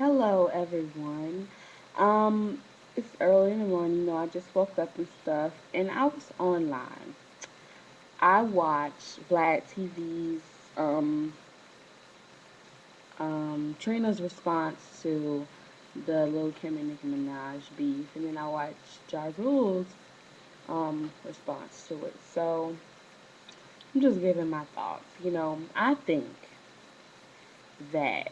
Hello, everyone. It's early in the morning. I just woke up and stuff, and I was online. I watched Black TV's Trina's response to the Lil Kim and Nicki Minaj beef, and then I watched Ja Rule's response to it. So I'm just giving my thoughts. I think that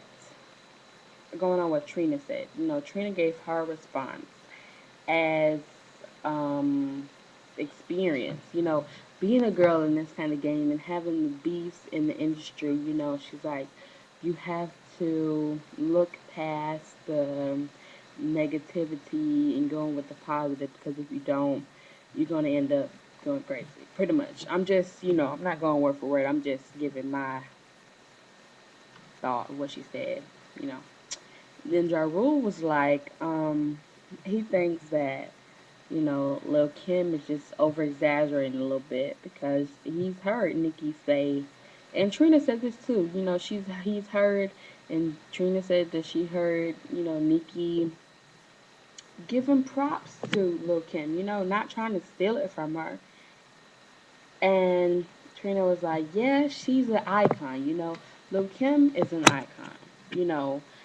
going on what Trina said. Trina gave her response as experience. Being a girl in this kind of game and having the beefs in the industry. She's like, you have to look past the negativity and going with the positive because if you don't, you're gonna end up going crazy. Pretty much. I'm just, I'm not going word for word. I'm just giving my thought of what she said. You know. Then Ja Rule was like, he thinks that Lil Kim is just over exaggerating a little bit because he's heard Nicki say, and Trina said this too. He's heard, and Trina said that she heard Nicki giving props to Lil Kim. Not trying to steal it from her. And Trina was like, yeah, she's an icon. Lil Kim is an icon.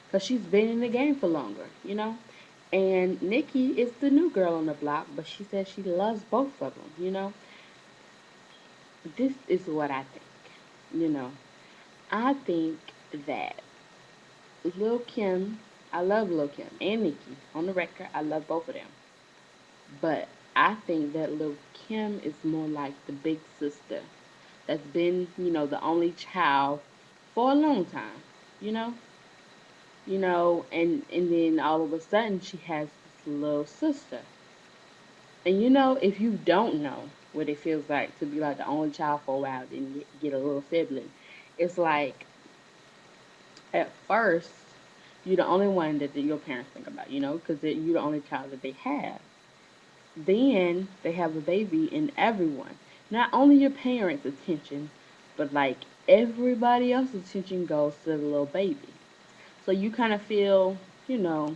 Because she's been in the game for longer. And Nicki is the new girl on the block, but she says she loves both of them. This is what I think. You know, I think that Lil Kim, I love Lil Kim and Nicki. On the record, I love both of them. But I think that Lil Kim is more like the big sister that's been, the only child for a long time. You know, and then all of a sudden she has this little sister. And if you don't know what it feels like to be like the only child for a while and get a little sibling, it's like at first you're the only one that your parents think about, because you're the only child that they have. Then they have a baby, and everyone, not only your parents' attention, but like everybody else's attention goes to the little baby. So you kind of feel, you know,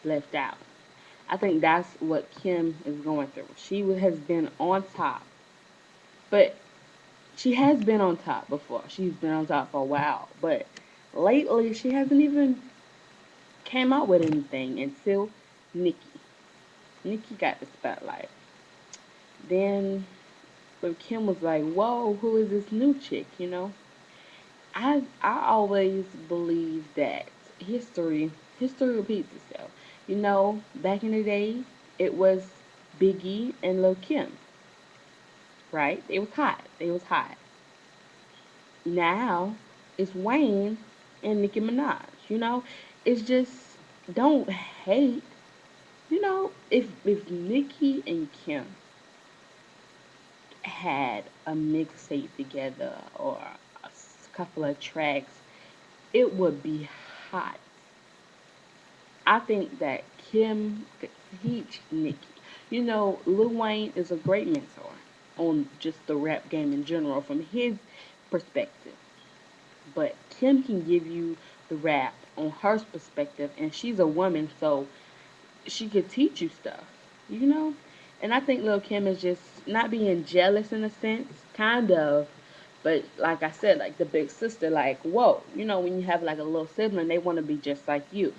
left out. I think that's what Kim is going through. She has been on top, but she has been on top before. She's been on top for a while, but lately she hasn't even came out with anything until Nicki. Nicki got the spotlight. Then when Kim was like, "Whoa, who is this new chick?" I always believe that history repeats itself. Back in the day, it was Biggie and Lil Kim, right? It was hot. It was hot. Now it's Wayne and Nicki Minaj. It's just don't hate. If Nicki and Kim had a mixtape together or a couple of tracks, it would be hot. I think that Kim could teach Nicki. Lil Wayne is a great mentor on just the rap game in general from his perspective. But Kim can give you the rap on her perspective, and she's a woman, so she could teach you stuff, you know? And I think Lil Kim is just not being jealous in a sense, kind of. But like I said, like the big sister, like, whoa, when you have like a little sibling, they want to be just like you.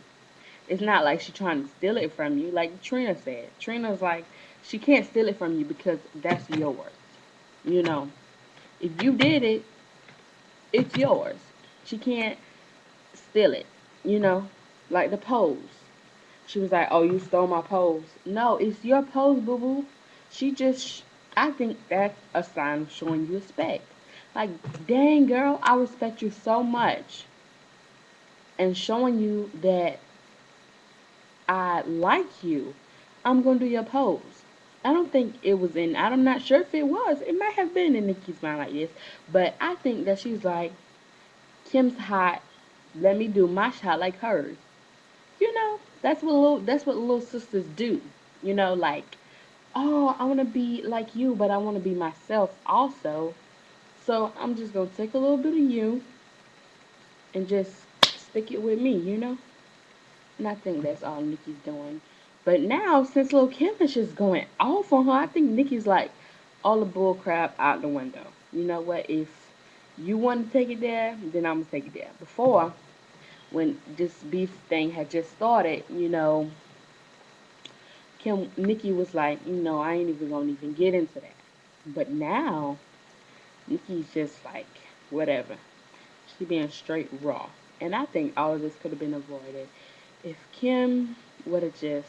It's not like she's trying to steal it from you. Like Trina said. Trina's like, she can't steal it from you because that's yours. You know, if you did it, it's yours. She can't steal it, you know, like the pose. She was like, "Oh, you stole my pose." No, it's your pose, boo boo. She just, I think that's a sign of showing you respect. Like, dang, girl, I respect you so much. And showing you that I like you, I'm going to do your pose. I don't think it was in, I'm not sure if it was. It might have been in Nikki's mind like this. But I think that she's like, Kim's hot. Let me do my shot like hers. That's what little sisters do. Like, oh, I want to be like you, but I want to be myself also. So I'm just gonna take a little bit of you and just stick it with me. And I think that's all Nicki's doing. But now, since Lil Kim is just going off on her, I think Nicki's like all the bull crap out the window. You know what? If you want to take it there, then I'm gonna take it there. Before, when this beef thing had just started, Nicki was like, I ain't even gonna even get into that. But now, Nicki's just like, whatever. She being straight raw. And I think all of this could have been avoided if Kim would have just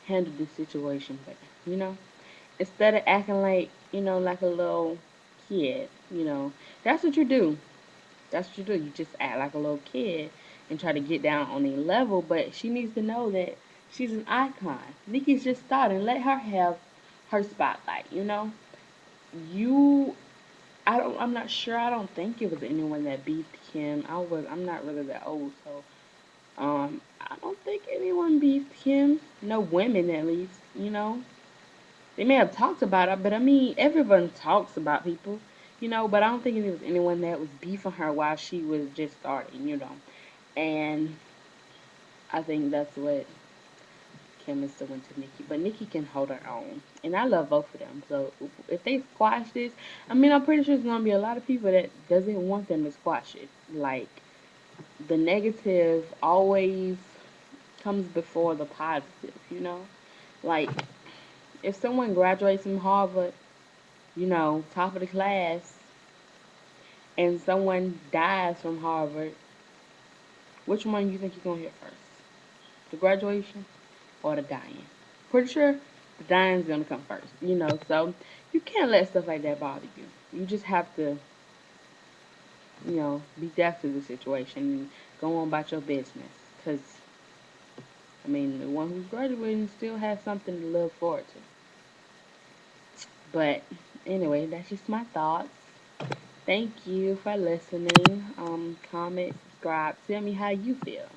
handled the situation better, you know? Instead of acting like, like a little kid, That's what you do. That's what you do. You just act like a little kid and try to get down on a level, but she needs to know that she's an icon. Nicki's just starting. Let her have her spotlight. You I'm not sure. I don't think it was anyone that beefed Kim. I'm not really that old, so I don't think anyone beefed Kim. No women at least. They may have talked about her, but I mean everyone talks about people, but I don't think it was anyone that was beefing her while she was just starting. And I think that's what Kim is doing to Nicki. But Nicki can hold her own. And I love both of them. So if they squash this, I mean I'm pretty sure there's gonna be a lot of people that doesn't want them to squash it. Like the negative always comes before the positive. Like if someone graduates from Harvard, top of the class, and someone dies from Harvard, which one do you think you're gonna hit first? The graduation or the dying? Pretty sure the dying's gonna come first. So you can't let stuff like that bother you. You just have to, be deaf to the situation and go on about your business. Cause I mean, the one who's graduating still has something to look forward to. But anyway, that's just my thoughts. Thank you for listening. Comment, subscribe. Tell me how you feel.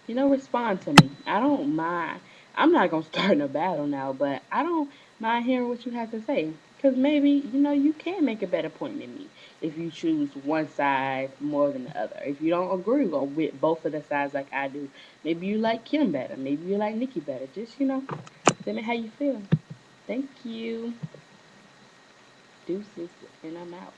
Respond to me. I don't mind. I'm not gonna start a battle now, but I don't mind hearing what you have to say. Because maybe, you can make a better point than me if you choose one side more than the other. If you don't agree with both of the sides like I do, maybe you like Kim better. Maybe you like Nicki better. Just, tell me how you feel. Thank you. Deuces, and I'm out.